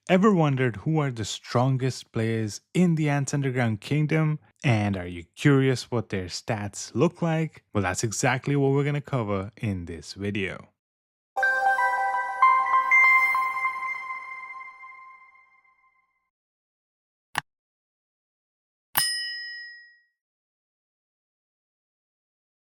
Ever wondered who are the strongest players in the Ants Underground Kingdom? And are you curious what their stats look like? Well, that's exactly what we're going to cover in this video.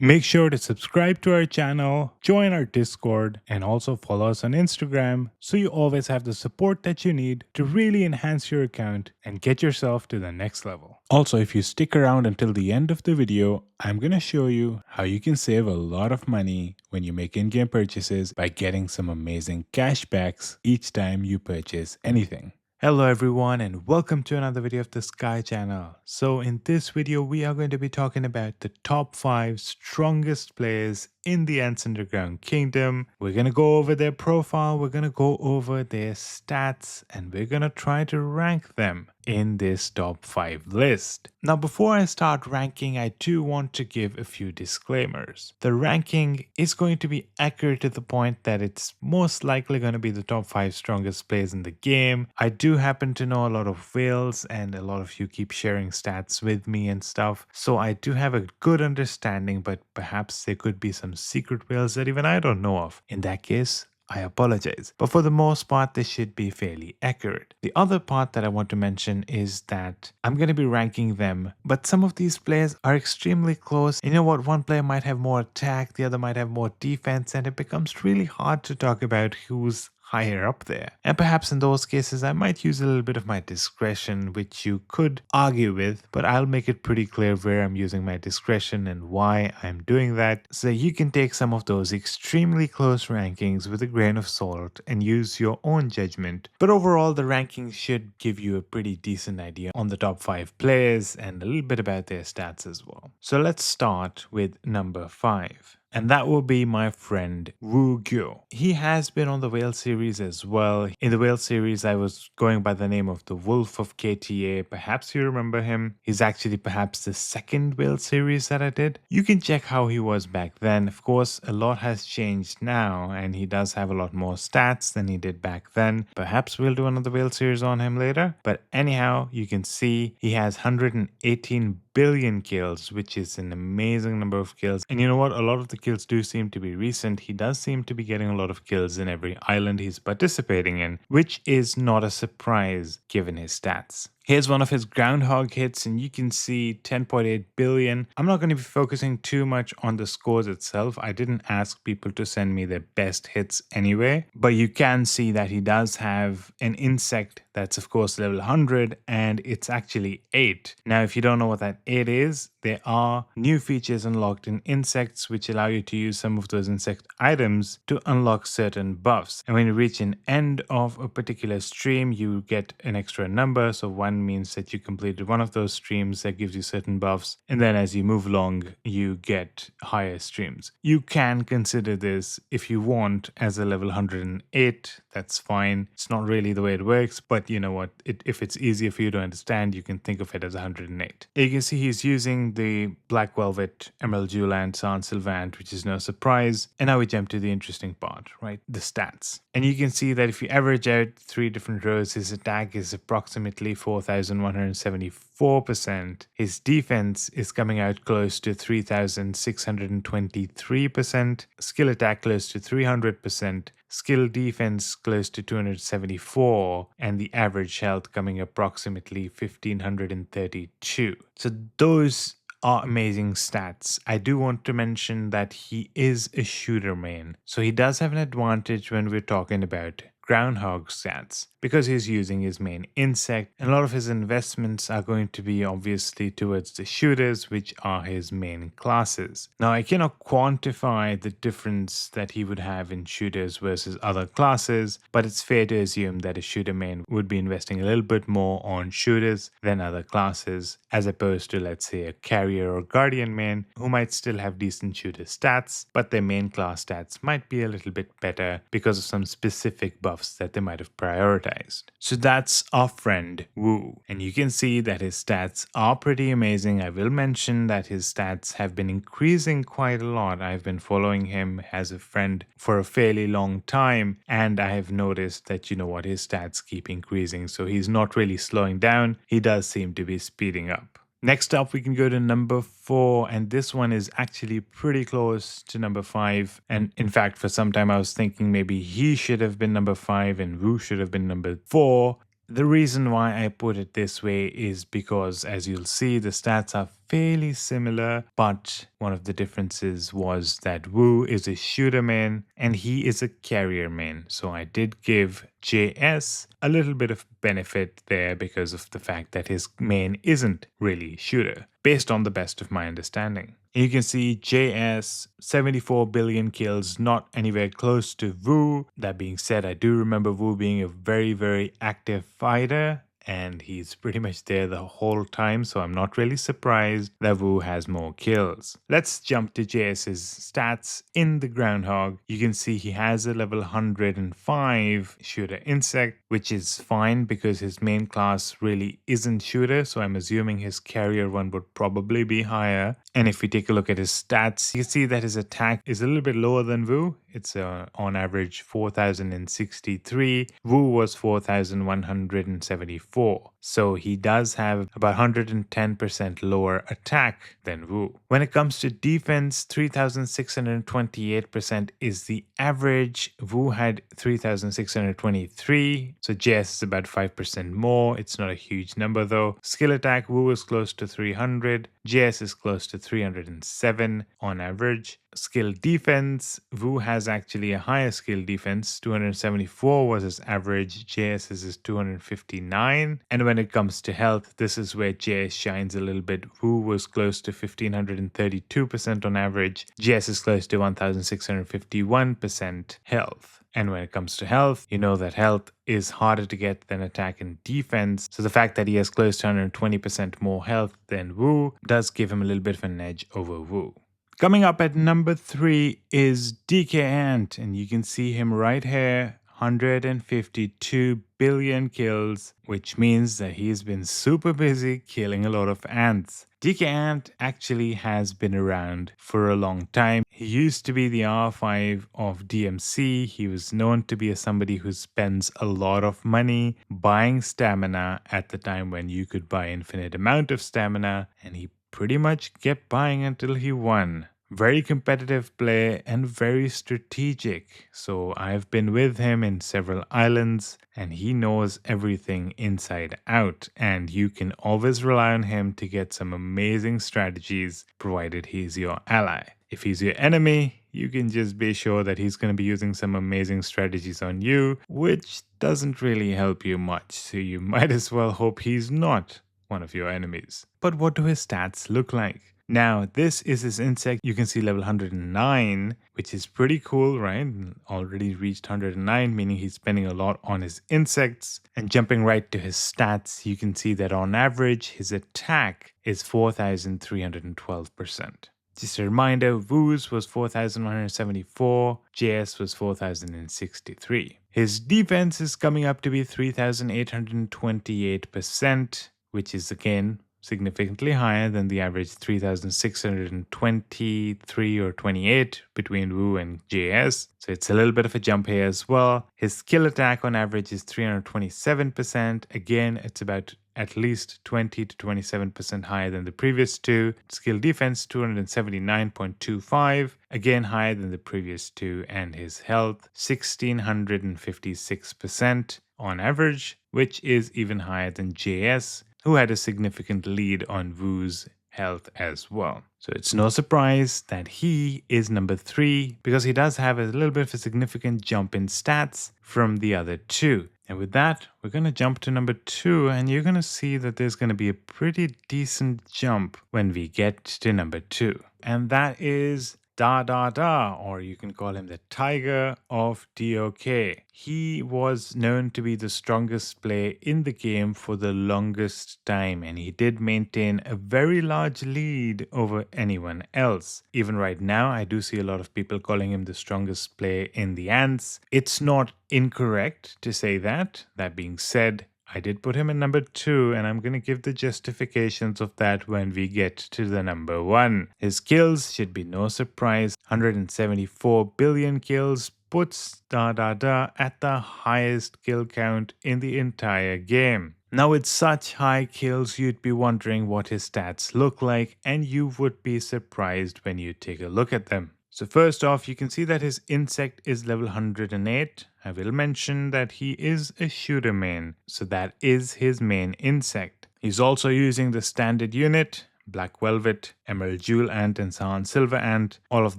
Make sure to subscribe to our channel, join our Discord, and also follow us on Instagram so you always have the support that you need to really enhance your account and get yourself to the next level. Also, if you stick around until the end of the video, I'm going to show you how you can save a lot of money when you make in-game purchases by getting some amazing cashbacks each time you purchase anything. Hello everyone and welcome to another video of the Sky channel. So in this video we are going to be talking about the top 5 strongest players in the Ants Underground Kingdom. We're going to go over their profile, we're going to go over their stats, and we're going to try to rank them in this top 5 list. Now before I start ranking, I do want to give a few disclaimers. The ranking is going to be accurate to the point that it's most likely going to be the top 5 strongest players in the game. I do happen to know a lot of whales and a lot of you keep sharing stats with me and stuff, so I do have a good understanding, but perhaps there could be some secret whales that even I don't know of. In that case, I apologize, but for the most part, this should be fairly accurate. The other part that I want to mention is that I'm going to be ranking them, but some of these players are extremely close. You know what? One player might have more attack, the other might have more defense, and it becomes really hard to talk about who's higher up there. And perhaps in those cases, I might use a little bit of my discretion, which you could argue with, but I'll make it pretty clear where I'm using my discretion and why I'm doing that, so you can take some of those extremely close rankings with a grain of salt and use your own judgment. But overall, the rankings should give you a pretty decent idea on the top 5 players and a little bit about their stats as well. So let's start with number 5. And that will be my friend Wu Guo. He has been on the Whale series as well. In the Whale series, I was going by the name of the Wolf of KTA. Perhaps you remember him. He's actually perhaps the second Whale series that I did. You can check how he was back then. Of course, a lot has changed now, and he does have a lot more stats than he did back then. Perhaps we'll do another Whale series on him later. But anyhow, you can see he has 118 billion kills, which is an amazing number of kills. And you know what? A lot of the kills do seem to be recent. He does seem to be getting a lot of kills in every island he's participating in, which is not a surprise given his stats. Here's one of his Groundhog hits, and you can see 10.8 billion. I'm not going to be focusing too much on the scores itself. I didn't ask people to send me their best hits anyway, but you can see that he does have an insect that's of course level 100, and it's actually 8. Now, if you don't know what that 8 is, there are new features unlocked in insects which allow you to use some of those insect items to unlock certain buffs. And when you reach an end of a particular stream, you get an extra number. So 1 means that you completed one of those streams that gives you certain buffs. And then as you move along, you get higher streams. You can consider this, if you want, as a level 108. That's fine. It's not really the way it works, but you know what? If it's easier for you to understand, you can think of it as 108. You can see he's using the Black Velvet, Emerald Jewel Ant, Sans Sylvant, which is no surprise. And now we jump to the interesting part, right? The stats. And you can see that if you average out 3 different rows, his attack is approximately 4,174%. His defense is coming out close to 3,623%. Skill attack close to 300%. Skill defense close to 274, and the average health coming approximately 1532. So those are amazing stats. I do want to mention that he is a shooter main, so he does have an advantage when we're talking about Groundhog stats, because he's using his main insect, and a lot of his investments are going to be obviously towards the shooters, which are his main classes. Now, I cannot quantify the difference that he would have in shooters versus other classes, but it's fair to assume that a shooter main would be investing a little bit more on shooters than other classes, as opposed to, let's say, a carrier or guardian main who might still have decent shooter stats, but their main class stats might be a little bit better because of some specific buffs buffs that they might have prioritized. So that's our friend Wu. And you can see that his stats are pretty amazing. I will mention that his stats have been increasing quite a lot. I've been following him as a friend for a fairly long time, and I have noticed that, you know what, his stats keep increasing. So he's not really slowing down. He does seem to be speeding up. Next up, we can go to number 4, and this one is actually pretty close to number 5. And in fact, for some time I was thinking maybe he should have been number 5 and Wu should have been number 4. The reason why I put it this way is because, as you'll see, the stats are fairly similar, but one of the differences was that Wu is a shooter main and he is a carrier main. So I did give JS a little bit of benefit there because of the fact that his main isn't really shooter, based on the best of my understanding. You can see JS, 74 billion kills, not anywhere close to Wu. That being said, I do remember Wu being a very, very active fighter, and he's pretty much there the whole time, so I'm not really surprised that Wu has more kills. Let's jump to JS's stats in the Groundhog. You can see he has a level 105 shooter insect, which is fine because his main class really isn't shooter, so I'm assuming his carrier one would probably be higher. And if we take a look at his stats, you see that his attack is a little bit lower than Wu. It's on average 4,063. Wu was 4,174. So he does have about 110% lower attack than Wu. When it comes to defense, 3,628% is the average. Wu had 3,623. So JS is about 5% more. It's not a huge number though. Skill attack, Wu is close to 300. JS is close to 307 on average. Skill defense, Wu has actually a higher skill defense. 274 was his average. JS's is 259. And when it comes to health, this is where JS shines a little bit. Wu was close to 1532% on average. JS is close to 1651% health. And when it comes to health, you know that health is harder to get than attack and defense. So the fact that he has close to 120% more health than Wu does give him a little bit of an edge over Wu. Coming up at number 3 is BlueAnt, and you can see him right here, 152 billion kills, which means that he's been super busy killing a lot of ants. BlueAnt actually has been around for a long time. He used to be the R5 of DMC. He was known to be somebody who spends a lot of money buying stamina at the time when you could buy infinite amount of stamina, and he pretty much kept buying until he won. Very competitive play and very strategic. So I've been with him in several islands and he knows everything inside out, and you can always rely on him to get some amazing strategies provided he's your ally. If he's your enemy, you can just be sure that he's going to be using some amazing strategies on you, which doesn't really help you much. So you might as well hope he's not one of your enemies. But what do his stats look like? Now, this is his insect. You can see level 109, which is pretty cool, right? Already reached 109, meaning he's spending a lot on his insects. And jumping right to his stats, you can see that on average, his attack is 4,312%. Just a reminder, Wu's was 4,174, JS was 4,063. His defense is coming up to be 3,828%, which is again significantly higher than the average 3,623 or 28 between Wu and JS. So it's a little bit of a jump here as well. His skill attack on average is 327%. Again, it's about at least 20 to 27% higher than the previous two. Skill defense 279.25, again higher than the previous two, and his health 1656% on average, which is even higher than JS, who had a significant lead on Wu's health as well. So it's no surprise that he is number 3 because he does have a little bit of a significant jump in stats from the other two. And with that, we're going to jump to number 2, and you're going to see that there's going to be a pretty decent jump when we get to number 2. And that is Da Da Da, or you can call him the Tiger of DOK. He was known to be the strongest player in the game for the longest time, and he did maintain a very large lead over anyone else. Even right now, I do see a lot of people calling him the strongest player in the Ants. It's not incorrect to say that. That being said, I did put him in number 2, and I'm going to give the justifications of that when we get to the number 1. His kills should be no surprise. 174 billion kills puts Da Da Da at the highest kill count in the entire game. Now, with such high kills, you'd be wondering what his stats look like, and you would be surprised when you take a look at them. So first off, you can see that his insect is level 108. I will mention that he is a shooter main, so that is his main insect. He's also using the standard unit, Black Velvet, Emerald Jewel Ant, and Sahara Silver Ant. All of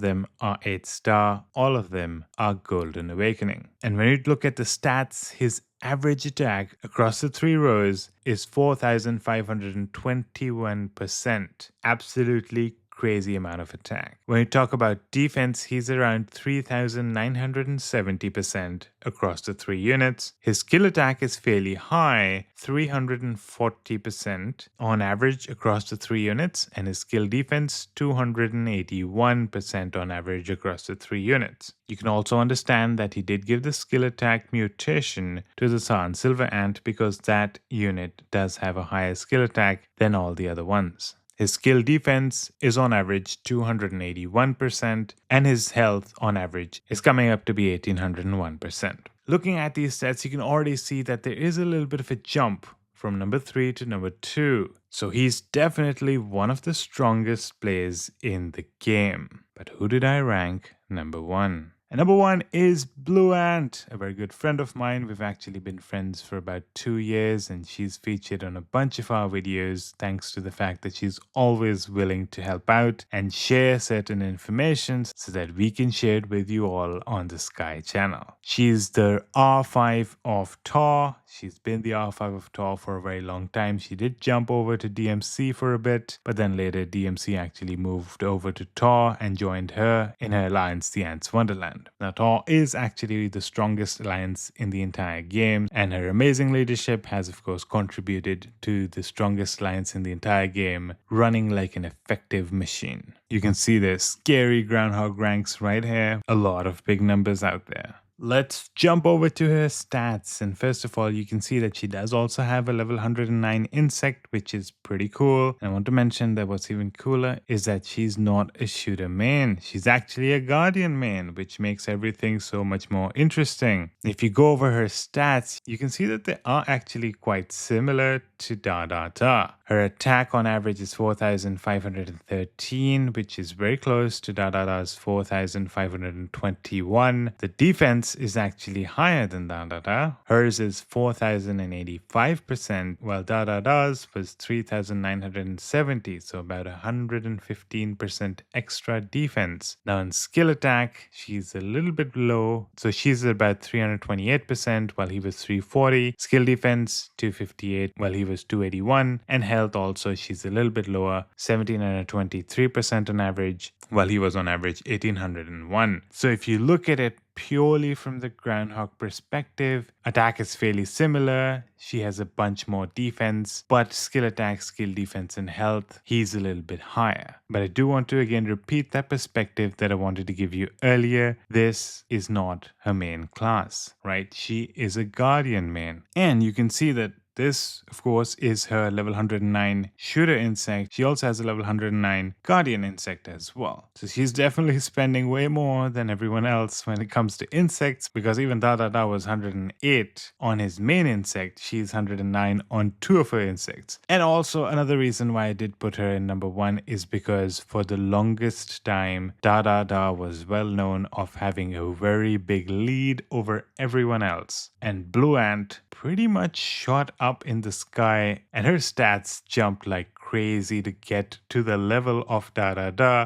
them are 8-star, all of them are Golden Awakening. And when you look at the stats, his average attack across the 3 rows is 4,521%. Absolutely crazy amount of attack. When you talk about defense, he's around 3,970% across the 3 units. His skill attack is fairly high, 340% on average across the 3 units, and his skill defense 281% on average across the 3 units. You can also understand that he did give the skill attack mutation to the Sahara Silver Ant because that unit does have a higher skill attack than all the other ones. His skill defense is on average 281%, and his health on average is coming up to be 1801%. Looking at these stats, you can already see that there is a little bit of a jump from number 3 to number 2. So he's definitely one of the strongest players in the game. But who did I rank number 1? And number 1 is BlueAnt, a very good friend of mine. We've actually been friends for about 2 years, and she's featured on a bunch of our videos thanks to the fact that she's always willing to help out and share certain information so that we can share it with you all on the Sky channel. She's the R5 of Tor. She's been the R5 of Tor for a very long time. She did jump over to DMC for a bit, but then later DMC actually moved over to Tor and joined her in her alliance, the Ants Wonderland. Now, Tor is actually the strongest alliance in the entire game, and her amazing leadership has, of course, contributed to the strongest alliance in the entire game running like an effective machine. You can see the scary Groundhog ranks right here. A lot of big numbers out there. Let's jump over to her stats, and first of all, you can see that she does also have a level 109 insect, which is pretty cool. And I want to mention that what's even cooler is that she's not a shooter main. She's actually a guardian main, which makes everything so much more interesting. If you go over her stats, you can see that they are actually quite similar to Da Da Da. Her attack on average is 4,513, which is very close to Da Da Da's 4,521. The defense is actually higher than Da Da Da. Hers is 4,085%, while Da Da Da's was 3,970, so about 115% extra defense. Now in skill attack, she's a little bit low, so she's about 328%, while he was 340. Skill defense 258, while he was 281, and health also, she's a little bit lower, 1,723% on average, while he was on average 1,801. So if you look at it purely from the Groundhog perspective, attack is fairly similar. She has a bunch more defense, but skill attack, skill defense, and health, he's a little bit higher. But I do want to again repeat that perspective that I wanted to give you earlier. This is not her main class, right? She is a guardian main. And you can see that this, of course, is her level 109 shooter insect. She also has a level 109 guardian insect as well. So she's definitely spending way more than everyone else when it comes to insects, because even Da Da Da was 108 on his main insect. She's 109 on 2 of her insects. And also another reason why I did put her in number 1 is because for the longest time, Da Da Da was well known of having a very big lead over everyone else. And BlueAnt pretty much shot up in the sky, and her stats jumped like crazy to get to the level of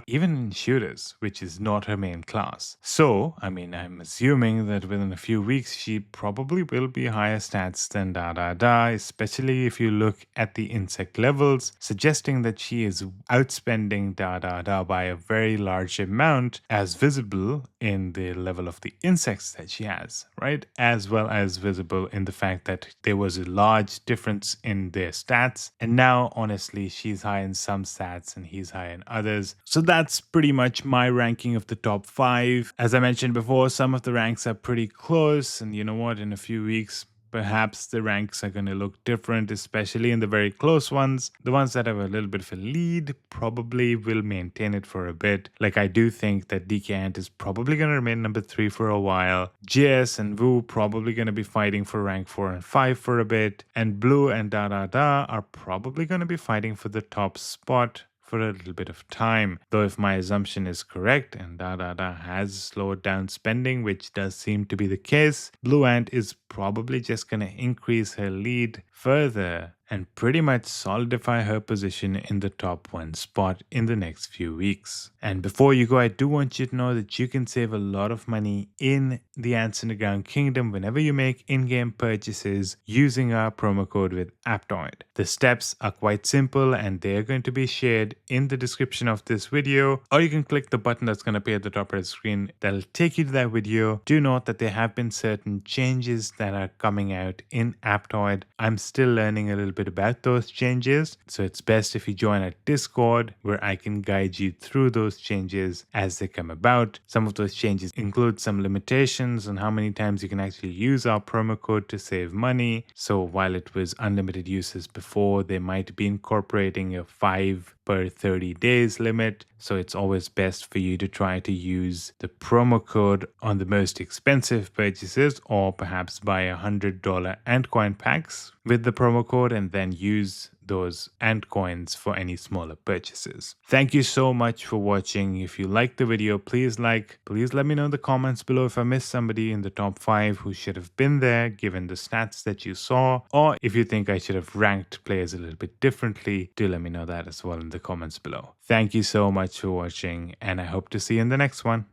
even in shooters, which is not her main class. So, I mean, I'm assuming that within a few weeks, she probably will be higher stats than especially if you look at the insect levels, suggesting that she is outspending by a very large amount, as visible in the level of the insects that she has, right? As well as visible in the fact that there was a large difference in their stats. And now, honestly, she's high in some stats and he's high in others. So that's pretty much my ranking of the top 5. As I mentioned before, some of the ranks are pretty close. And you know what? In a few weeks, perhaps the ranks are going to look different, especially in the very close ones. The ones that have a little bit of a lead probably will maintain it for a bit. Like, I do think that BlueAnt is probably going to remain number 3 for a while. JS and Wu probably going to be fighting for rank 4 and 5 for a bit. And Blue and are probably going to be fighting for the top spot for a little bit of time. Though if my assumption is correct and has slowed down spending, which does seem to be the case, BlueAnt is probably just going to increase her lead further and pretty much solidify her position in the top 1 spot in the next few weeks. And before you go, I do want you to know that you can save a lot of money in the Ants Underground Kingdom whenever you make in-game purchases using our promo code with Aptoid. The steps are quite simple and they're going to be shared in the description of this video, or you can click the button that's going to appear at the top of the screen that'll take you to that video. Do note that there have been certain changes that are coming out in Aptoid. I'm still learning a little bit about those changes, so it's best if you join our Discord where I can guide you through those changes as they come about. Some of those changes include some limitations on how many times you can actually use our promo code to save money. So while it was unlimited uses before, they might be incorporating a 5 per 30 days limit. So it's always best for you to try to use the promo code on the most expensive purchases, or perhaps buy $100 ant coin packs with the promo code and then use those ant coins for any smaller purchases. Thank you so much for watching. If you liked the video, please let me know in the comments below if I missed somebody in the top 5 who should have been there given the stats that you saw, or if you think I should have ranked players a little bit differently, do let me know that as well in the comments below. Thank you so much for watching, and I hope to see you in the next one.